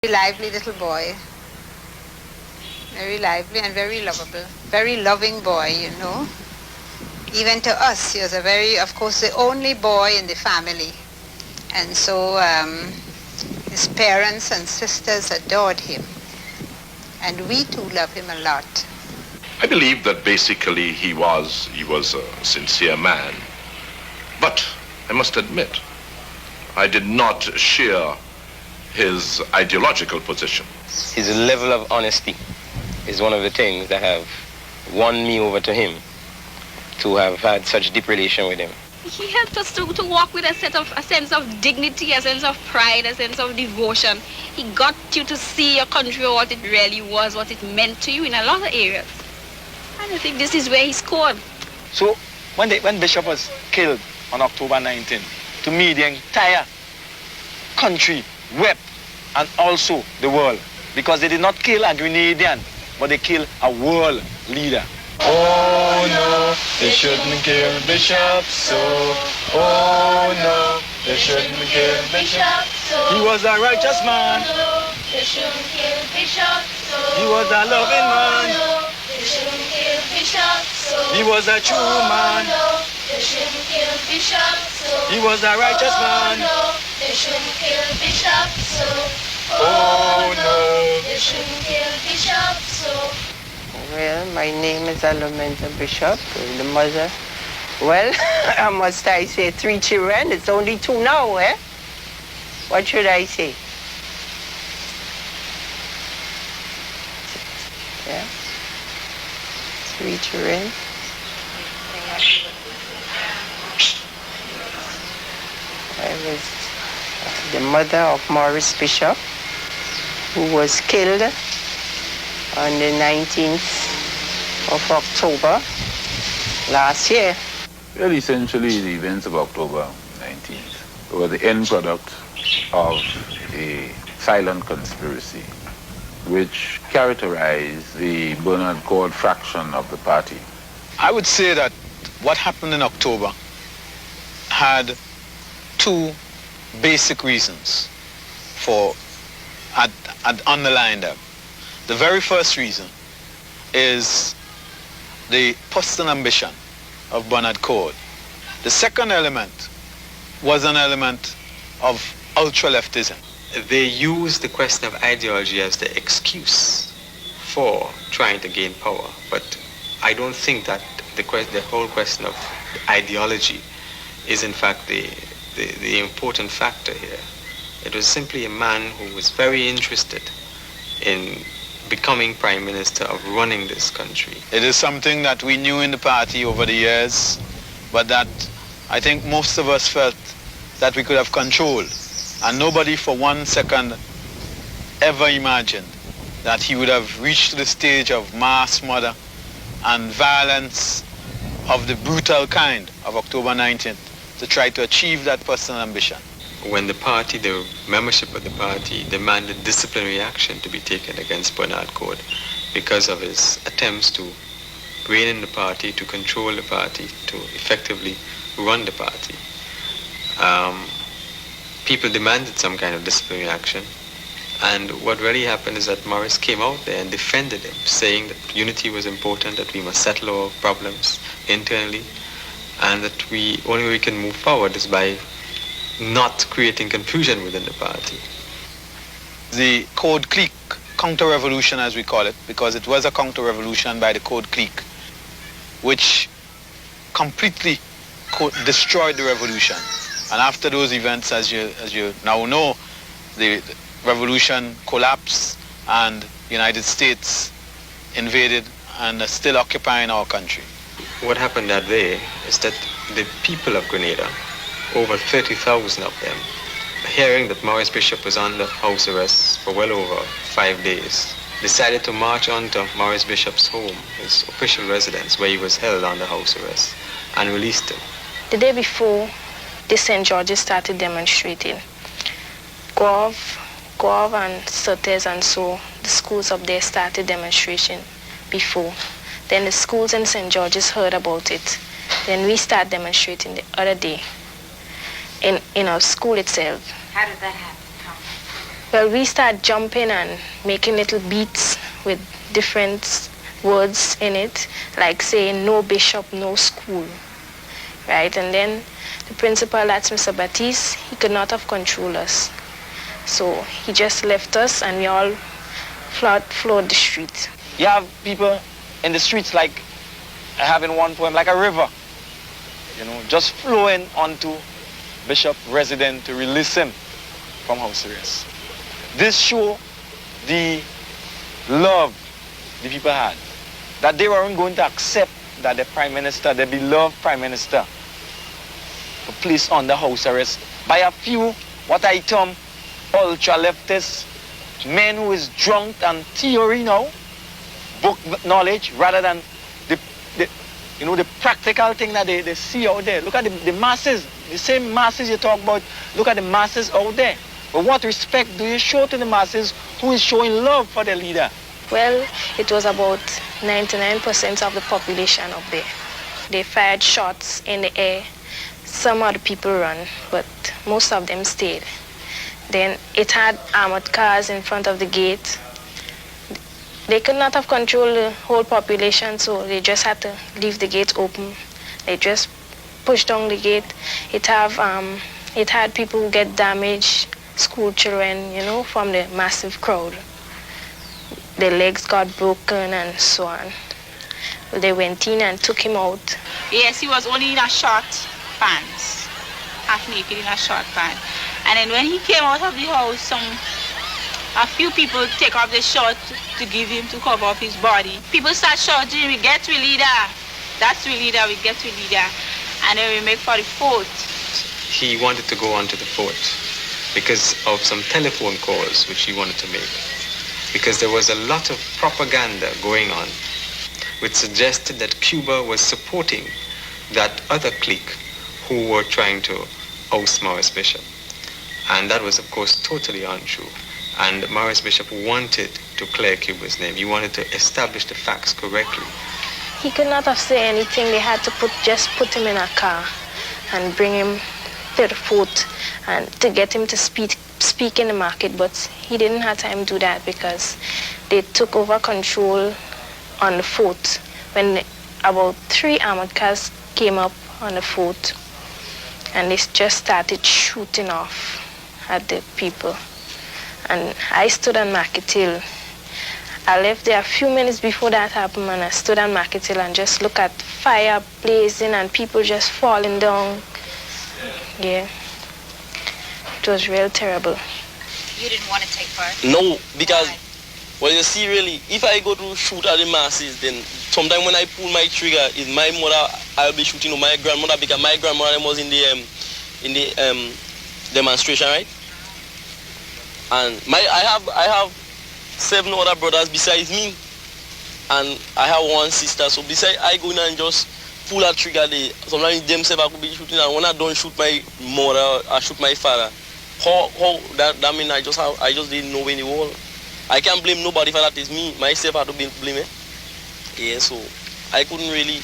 Lively little boy. Very lively and very lovable. Very loving boy, you know. Even to us, he was of course, the only boy in the family. And so his parents and sisters adored him. And we too love him a lot. I believe that basically he was a sincere man. But I must admit, I did not share his ideological position. His level of honesty is one of the things that have won me over to him, to have had such deep relation with him. He helped us to walk with a sense of dignity, a sense of pride, a sense of devotion. He got you to see your country, what it really was, what it meant to you in a lot of areas. And I think this is where he scored. So when Bishop was killed on October 19th, to me the entire country wept, and also the world, because they did not kill a Grenadian, but they killed a world leader. Oh no, they shouldn't kill Bishop, so. Oh no, they shouldn't kill Bishop, so. He was a righteous man. Oh no, they shouldn't kill Bishop, so. He was a loving man. Oh no, they shouldn't kill Bishop, so. He was a true man. Oh no, they shouldn't kill Bishop, so. He was a righteous man. Oh no, they shouldn't kill Bishop, so. Oh no, they shouldn't kill Bishop, so. Well, my name is Alomenta Bishop, the mother. Well, must I say 3 children? It's only 2 now, eh? What should I say? Yeah. 3 children. I was the mother of Maurice Bishop, who was killed on the 19th of October last year. Well, essentially, the events of October 19th were the end product of a silent conspiracy which characterized the Bernard Cord fraction of the party. I would say that what happened in October had 2 basic reasons for underlying them. The very first reason is the personal ambition of Bernard Cord. The second element was an element of ultra-leftism. They use the question of ideology as the excuse for trying to gain power, but I don't think that the whole question of ideology is in fact the important factor here. It was simply a man who was very interested in becoming prime minister, of running this country. It is something that we knew in the party over the years, but that I think most of us felt that we could have controlled. And nobody for 1 second ever imagined that he would have reached the stage of mass murder and violence of the brutal kind of October 19th to try to achieve that personal ambition. When the membership of the party demanded disciplinary action to be taken against Bernard Cord because of his attempts to rein in the party, to control the party, to effectively run the party, people demanded some kind of disciplinary action. And what really happened is that Maurice came out there and defended him, saying that unity was important, that we must settle our problems internally, and that only way we can move forward is by not creating confusion within the party. The Code clique, counter-revolution as we call it, because it was a counter-revolution by the Code clique, which completely destroyed the revolution. And after those events, as you now know, the revolution collapsed and the United States invaded and are still occupying our country. What happened that day is that the people of Grenada, over 30,000 of them, hearing that Maurice Bishop was under house arrest for well over 5 days, decided to march on to Maurice Bishop's home, his official residence, where he was held under house arrest, and released him. The day before, the St. George's started demonstrating. Guave and Surtees and so, the schools up there started demonstration before. Then the schools in St. George's heard about it. Then we started demonstrating the other day in our school itself. How did that happen? Well, we start jumping and making little beats with different words in it, like saying no bishop, no school, right? And then the principal, that's Mr. Batiste, he could not have controlled us. So he just left us and we all floored the street. You have people in the streets like, I have in one poem, like a river, you know, just flowing onto Bishop resident to release him from house arrest. This show the love the people had, that they weren't going to accept that the Prime Minister, the beloved Prime Minister, was placed under house arrest by a few, what I term, ultra-leftist men who is drunk on theory now, book knowledge, rather than the practical thing that they see out there. Look at the masses, the same masses you talk about, look at the masses out there. But what respect do you show to the masses who is showing love for their leader? Well, it was about 99% of the population up there. They fired shots in the air. Some of the people run, but most of them stayed. Then it had armored cars in front of the gate. They could not have controlled the whole population, so they just had to leave the gate open. They just pushed down the gate. It had people who get damaged, school children, you know, from the massive crowd. Their legs got broken and so on. They went in and took him out. Yes, he was only in a short pants, half naked in a short pants. And then when he came out of the house, a few people take off the shirt to give him to cover up his body. People start shouting, "We get we leader. That's we leader, we get we leader." And then we make for the fort. He wanted to go on to the fort because of some telephone calls which he wanted to make. Because there was a lot of propaganda going on which suggested that Cuba was supporting that other clique who were trying to oust Maurice Bishop. And that was, of course, totally untrue. And Maurice Bishop wanted to clear Cuba's name. He wanted to establish the facts correctly. He could not have said anything. They had to just put him in a car and bring him to the fort and to get him to speak in the market. But he didn't have time to do that because they took over control on the fort when about 3 armored cars came up on the fort and they just started shooting off at the people. And I stood on Market Hill. I left there a few minutes before that happened, and I stood on Market Hill and just looked at fire blazing and people just falling down. Yeah, it was real terrible. You didn't want to take part? No, because, Why? well, you see, really, if I go to shoot at the masses, then sometimes when I pull my trigger, is my mother, I'll be shooting on my grandmother, because my grandmother was in the demonstration, right? And I have 7 other brothers besides me, and I have 1 sister. So besides I go in and just pull a trigger, sometimes themselves I could be shooting, and when I don't shoot my mother, I shoot my father. How that mean I just didn't know in the world. I can't blame nobody for that. It's me myself I have to blame it. Yeah, so I couldn't really